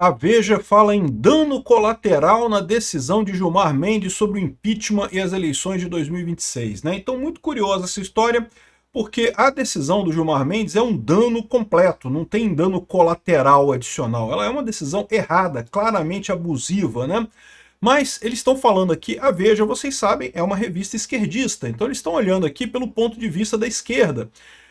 A Veja fala em dano colateral na decisão de Gilmar Mendes sobre o impeachment e as eleições de 2026, né? Então, muito curiosa essa história, porque a decisão do Gilmar Mendes é um dano completo, não tem dano colateral adicional. Ela é uma decisão errada, claramente abusiva, né? Mas eles estão falando aqui, a Veja, vocês sabem, é uma revista esquerdista, então eles estão olhando aqui pelo ponto de vista da esquerda.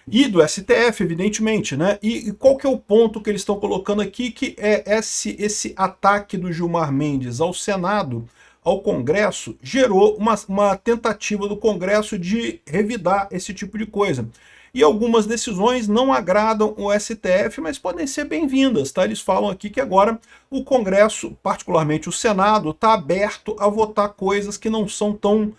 E do STF, evidentemente, né? E qual que é o ponto que eles estão colocando aqui, que é esse ataque do Gilmar Mendes ao Senado, ao Congresso, gerou uma tentativa do Congresso de revidar esse tipo de coisa. E algumas decisões não agradam o STF, mas podem ser bem-vindas, tá? Eles falam aqui que agora o Congresso, particularmente o Senado, está aberto a votar coisas que não são tão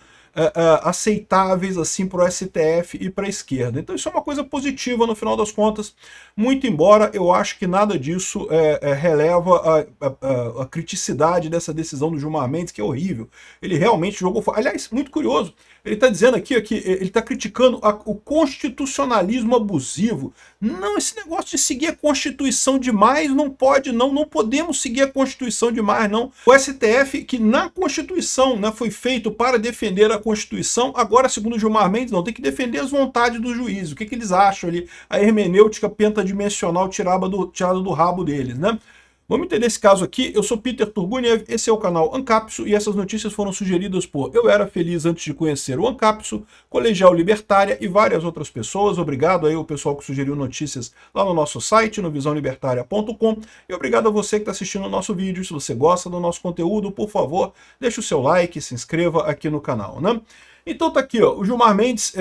aceitáveis assim para o STF e para a esquerda. Então isso é uma coisa positiva no final das contas, muito embora eu acho que nada disso releva a criticidade dessa decisão do Gilmar Mendes, que é horrível. Ele realmente jogou fora. Aliás, muito curioso, ele está dizendo aqui que ele está criticando o constitucionalismo abusivo. Não, esse negócio de seguir a Constituição demais não pode, não podemos seguir a Constituição demais, não. O STF, que na Constituição, né, foi feito para defender a Constituição, agora, segundo o Gilmar Mendes, não, tem que defender as vontades do juiz. O que eles acham ali? A hermenêutica pentadimensional tirada do rabo deles, né? Vamos entender esse caso aqui. Eu sou Peter Turguniev, esse é o canal Ancapso e essas notícias foram sugeridas por Eu Era Feliz Antes de Conhecer o Ancapso, Colegial Libertária e várias outras pessoas. Obrigado aí ao pessoal que sugeriu notícias lá no nosso site, no visãolibertaria.com, e obrigado a você que está assistindo o nosso vídeo. Se você gosta do nosso conteúdo, por favor, deixe o seu like, se inscreva aqui no canal, né? Então tá aqui, ó, o Gilmar Mendes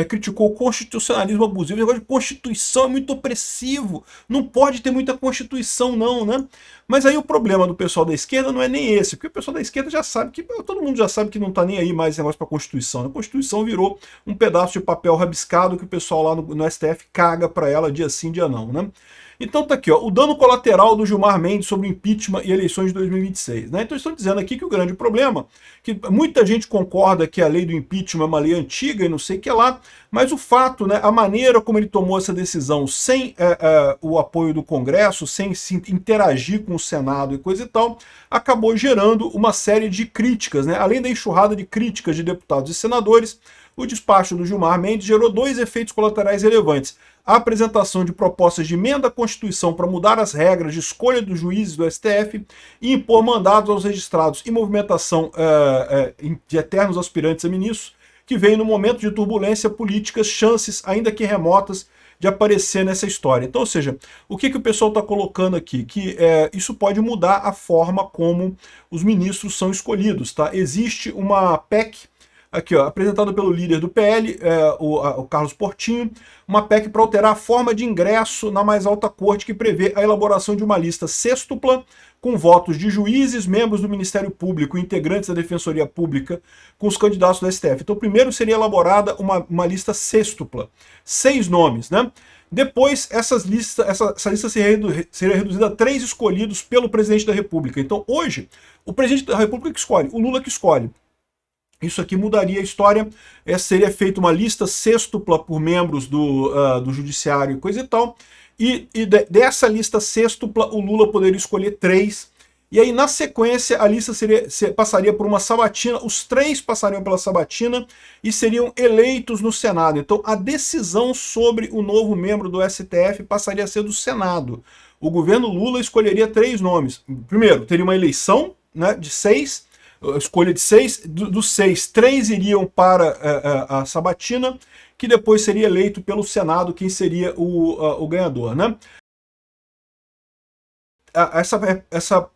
criticou o constitucionalismo abusivo. O negócio de Constituição é muito opressivo, não pode ter muita Constituição não, né? Mas aí o problema do pessoal da esquerda não é nem esse, porque o pessoal da esquerda já sabe que, todo mundo já sabe que não tá nem aí mais esse negócio pra Constituição. A Constituição virou um pedaço de papel rabiscado que o pessoal lá no STF caga pra ela dia sim, dia não, né? Então tá aqui, ó, o dano colateral do Gilmar Mendes sobre o impeachment e eleições de 2026. Né? Então estão dizendo aqui que o grande problema, que muita gente concorda que a lei do impeachment é uma lei antiga e não sei o que lá, mas o fato, né, a maneira como ele tomou essa decisão sem o apoio do Congresso, sem se interagir com o Senado e coisa e tal, acabou gerando uma série de críticas. Né? Além da enxurrada de críticas de deputados e senadores, o despacho do Gilmar Mendes gerou dois efeitos colaterais relevantes. A apresentação de propostas de emenda à Constituição para mudar as regras de escolha dos juízes do STF e impor mandados aos registrados e movimentação de eternos aspirantes a ministros, que veio no momento de turbulência política, chances, ainda que remotas, de aparecer nessa história. Então, ou seja, o que o pessoal está colocando aqui? Que isso pode mudar a forma como os ministros são escolhidos. Tá? Existe uma PEC aqui, ó, apresentada pelo líder do PL, o Carlos Portinho, uma PEC para alterar a forma de ingresso na mais alta corte, que prevê a elaboração de uma lista sêxtupla com votos de juízes, membros do Ministério Público e integrantes da Defensoria Pública com os candidatos do STF. Então, primeiro seria elaborada uma lista sêxtupla, 6 nomes, né? Depois, essa lista seria reduzida a 3 escolhidos pelo presidente da República. Então, hoje, o presidente da República que escolhe, o Lula que escolhe. Isso aqui mudaria a história, seria feita uma lista sêxtupla por membros do judiciário e coisa e tal, e dessa lista sêxtupla o Lula poderia escolher 3, e aí na sequência a lista passaria por uma sabatina, os 3 passariam pela sabatina e seriam eleitos no Senado. Então a decisão sobre o novo membro do STF passaria a ser do Senado. O governo Lula escolheria 3 nomes. Primeiro, teria uma eleição, né, de 6, a escolha de 6, dos 6, 3 iriam para a sabatina, que depois seria eleito pelo Senado quem seria o ganhador, né? Essa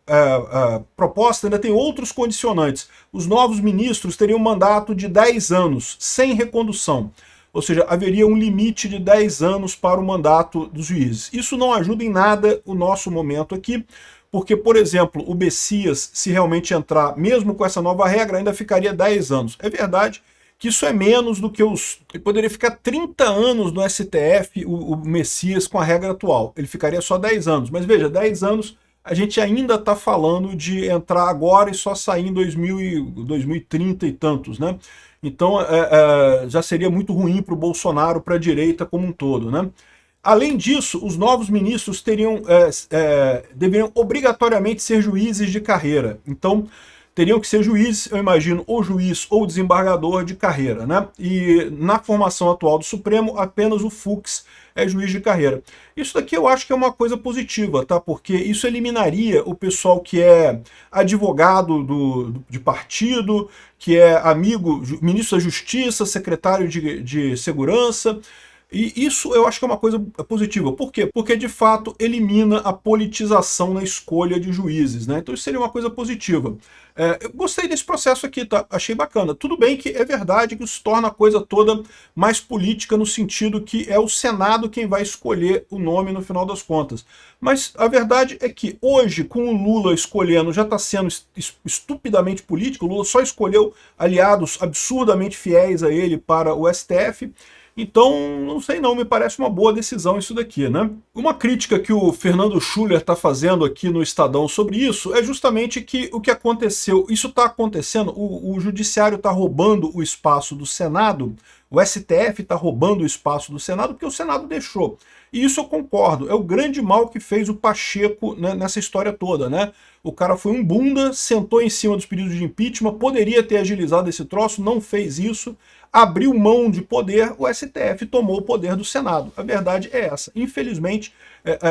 proposta ainda tem outros condicionantes. Os novos ministros teriam um mandato de 10 anos, sem recondução. Ou seja, haveria um limite de 10 anos para o mandato dos juízes. Isso não ajuda em nada o nosso momento aqui, porque, por exemplo, o Messias, se realmente entrar, mesmo com essa nova regra, ainda ficaria 10 anos. É verdade que isso é menos do que ele poderia ficar 30 anos no STF, o Messias, com a regra atual. Ele ficaria só 10 anos. Mas veja, 10 anos a gente ainda está falando de entrar agora e só sair em 2030 e tantos, né? Então já seria muito ruim para o Bolsonaro, para a direita como um todo, né? Além disso, os novos ministros deveriam obrigatoriamente ser juízes de carreira. Então, teriam que ser juízes, eu imagino, ou juiz ou desembargador de carreira, né? E na formação atual do Supremo, apenas o Fux é juiz de carreira. Isso daqui eu acho que é uma coisa positiva, tá? Porque isso eliminaria o pessoal que é advogado de partido, que é amigo, ministro da Justiça, secretário de Segurança. E isso eu acho que é uma coisa positiva. Por quê? Porque, de fato, elimina a politização na escolha de juízes, né? Então isso seria uma coisa positiva. Eu gostei desse processo aqui, tá? Achei bacana. Tudo bem que é verdade que isso torna a coisa toda mais política no sentido que é o Senado quem vai escolher o nome no final das contas. Mas a verdade é que hoje, com o Lula escolhendo, já está sendo estupidamente político. O Lula só escolheu aliados absurdamente fiéis a ele para o STF. Então, não sei não, me parece uma boa decisão isso daqui, né? Uma crítica que o Fernando Schuller está fazendo aqui no Estadão sobre isso é justamente que o que aconteceu, isso está acontecendo, o Judiciário está roubando o espaço do Senado, o STF está roubando o espaço do Senado porque o Senado deixou. E isso eu concordo, é o grande mal que fez o Pacheco, né, nessa história toda, né? O cara foi um bunda, sentou em cima dos pedidos de impeachment, poderia ter agilizado esse troço, não fez isso, abriu mão de poder, o STF tomou o poder do Senado. A verdade é essa. Infelizmente,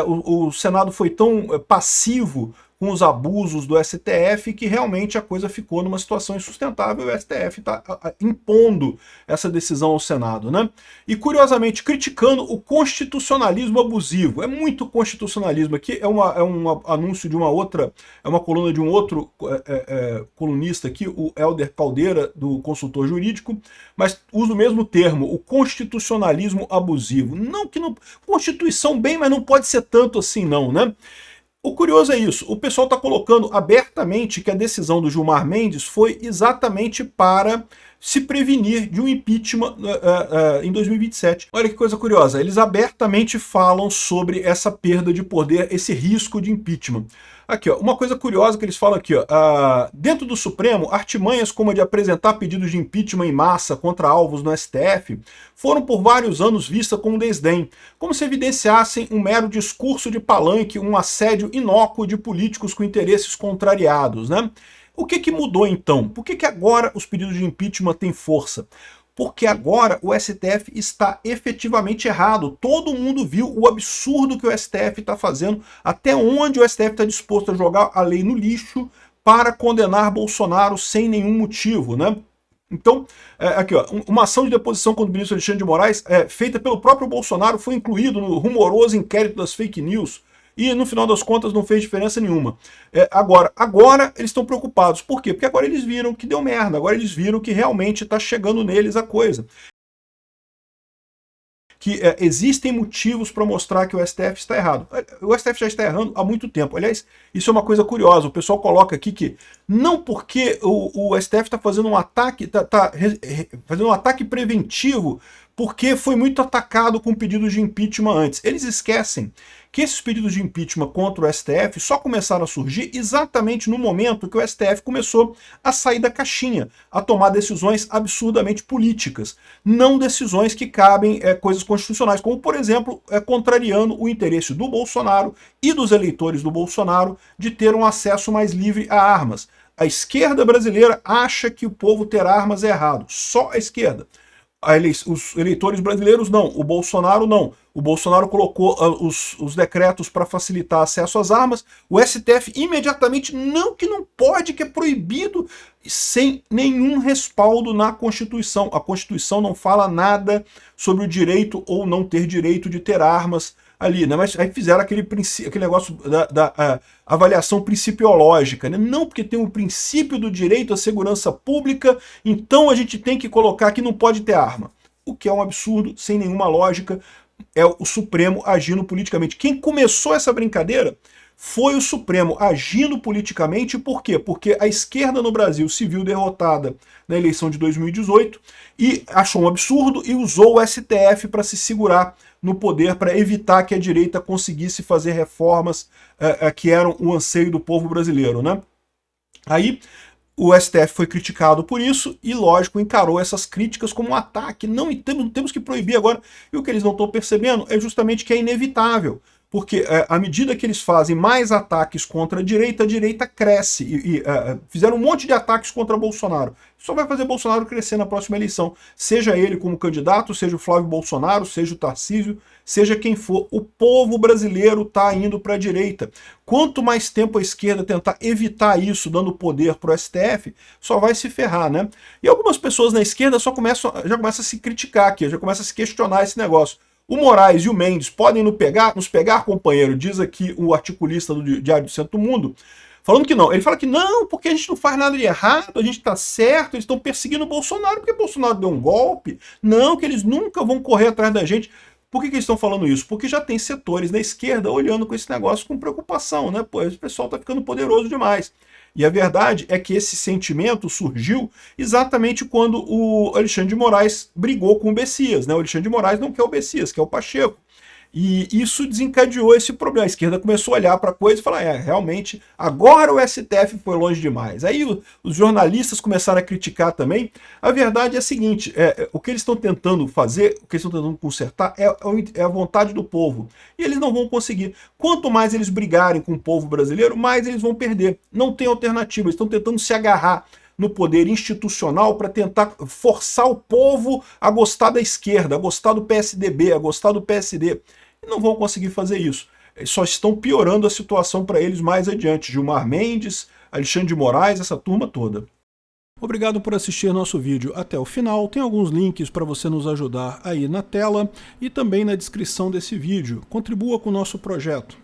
o Senado foi tão passivo com os abusos do STF que realmente a coisa ficou numa situação insustentável e o STF está impondo essa decisão ao Senado, né? E curiosamente criticando o constitucionalismo abusivo. É muito constitucionalismo aqui, é um anúncio de uma outra, é uma coluna de um outro colunista aqui, o Helder Caldeira, do Consultor Jurídico, mas usa o mesmo termo, o constitucionalismo abusivo. Não que não... Constituição bem, mas não pode ser tanto assim não, né? O curioso é isso, o pessoal está colocando abertamente que a decisão do Gilmar Mendes foi exatamente para se prevenir de um impeachment em 2027. Olha que coisa curiosa, eles abertamente falam sobre essa perda de poder, esse risco de impeachment. Aqui, ó, uma coisa curiosa que eles falam aqui, ó, dentro do Supremo, artimanhas como a de apresentar pedidos de impeachment em massa contra alvos no STF foram por vários anos vistas com desdém, como se evidenciassem um mero discurso de palanque, um assédio inócuo de políticos com interesses contrariados, né? O que mudou então? Por que agora os pedidos de impeachment têm força? Porque agora o STF está efetivamente errado. Todo mundo viu o absurdo que o STF está fazendo, até onde o STF está disposto a jogar a lei no lixo para condenar Bolsonaro sem nenhum motivo, né? Então, aqui, ó, uma ação de deposição contra o ministro Alexandre de Moraes, feita pelo próprio Bolsonaro, foi incluído no rumoroso inquérito das fake news. E no final das contas não fez diferença nenhuma. Agora eles estão preocupados. Por quê? Porque agora eles viram que deu merda, agora eles viram que realmente está chegando neles a coisa. Que existem motivos para mostrar que o STF está errado. O STF já está errando há muito tempo. Aliás, isso é uma coisa curiosa. O pessoal coloca aqui que não porque o STF está fazendo um ataque, fazendo um ataque preventivo, porque foi muito atacado com pedidos de impeachment antes. Eles esquecem que esses pedidos de impeachment contra o STF só começaram a surgir exatamente no momento que o STF começou a sair da caixinha, a tomar decisões absurdamente políticas, não decisões que cabem coisas constitucionais, como, por exemplo, contrariando o interesse do Bolsonaro e dos eleitores do Bolsonaro de ter um acesso mais livre a armas. A esquerda brasileira acha que o povo ter armas é errado, só a esquerda. Os eleitores brasileiros não, o Bolsonaro não. O Bolsonaro colocou os decretos para facilitar acesso às armas, o STF imediatamente, não, que não pode, que é proibido, sem nenhum respaldo na Constituição. A Constituição não fala nada sobre o direito ou não ter direito de ter armas ali, né? Mas aí fizeram aquele negócio da avaliação principiológica, né? Não, porque tem o princípio do direito à segurança pública, então a gente tem que colocar que não pode ter arma. O que é um absurdo, sem nenhuma lógica, é o Supremo agindo politicamente. Quem começou essa brincadeira foi o Supremo agindo politicamente. Por quê? Porque a esquerda no Brasil se viu derrotada na eleição de 2018 e achou um absurdo e usou o STF para se segurar no poder, para evitar que a direita conseguisse fazer reformas que eram o anseio do povo brasileiro, né? Aí O STF foi criticado por isso e, lógico, encarou essas críticas como um ataque. Não temos que proibir agora. E o que eles não estão percebendo é justamente que é inevitável. Porque à medida que eles fazem mais ataques contra a direita cresce. Fizeram um monte de ataques contra Bolsonaro. Só vai fazer Bolsonaro crescer na próxima eleição. Seja ele como candidato, seja o Flávio Bolsonaro, seja o Tarcísio, seja quem for. O povo brasileiro está indo para a direita. Quanto mais tempo a esquerda tentar evitar isso, dando poder para o STF, só vai se ferrar, né? E algumas pessoas na esquerda já começam a se criticar aqui, já começam a se questionar esse negócio. O Moraes e o Mendes podem nos pegar, companheiro, diz aqui o articulista do Diário do Centro do Mundo, falando que não. Ele fala que não, porque a gente não faz nada de errado, a gente está certo, eles estão perseguindo o Bolsonaro porque o Bolsonaro deu um golpe. Não, que eles nunca vão correr atrás da gente. Por que eles estão falando isso? Porque já tem setores da esquerda olhando com esse negócio com preocupação, né? Pô, esse pessoal está ficando poderoso demais. E a verdade é que esse sentimento surgiu exatamente quando o Alexandre de Moraes brigou com o Bessias, né? O Alexandre de Moraes não quer o Bessias, quer o Pacheco. E isso desencadeou esse problema. A esquerda começou a olhar para a coisa e falar, realmente, agora o STF foi longe demais. Aí os jornalistas começaram a criticar também. A verdade é a seguinte, o que eles estão tentando fazer, o que eles estão tentando consertar é a vontade do povo. E eles não vão conseguir. Quanto mais eles brigarem com o povo brasileiro, mais eles vão perder. Não tem alternativa, eles estão tentando se agarrar no poder institucional para tentar forçar o povo a gostar da esquerda, a gostar do PSDB, a gostar do PSD. E não vão conseguir fazer isso. Eles só estão piorando a situação para eles mais adiante. Gilmar Mendes, Alexandre de Moraes, essa turma toda. Obrigado por assistir nosso vídeo até o final. Tem alguns links para você nos ajudar aí na tela e também na descrição desse vídeo. Contribua com o nosso projeto.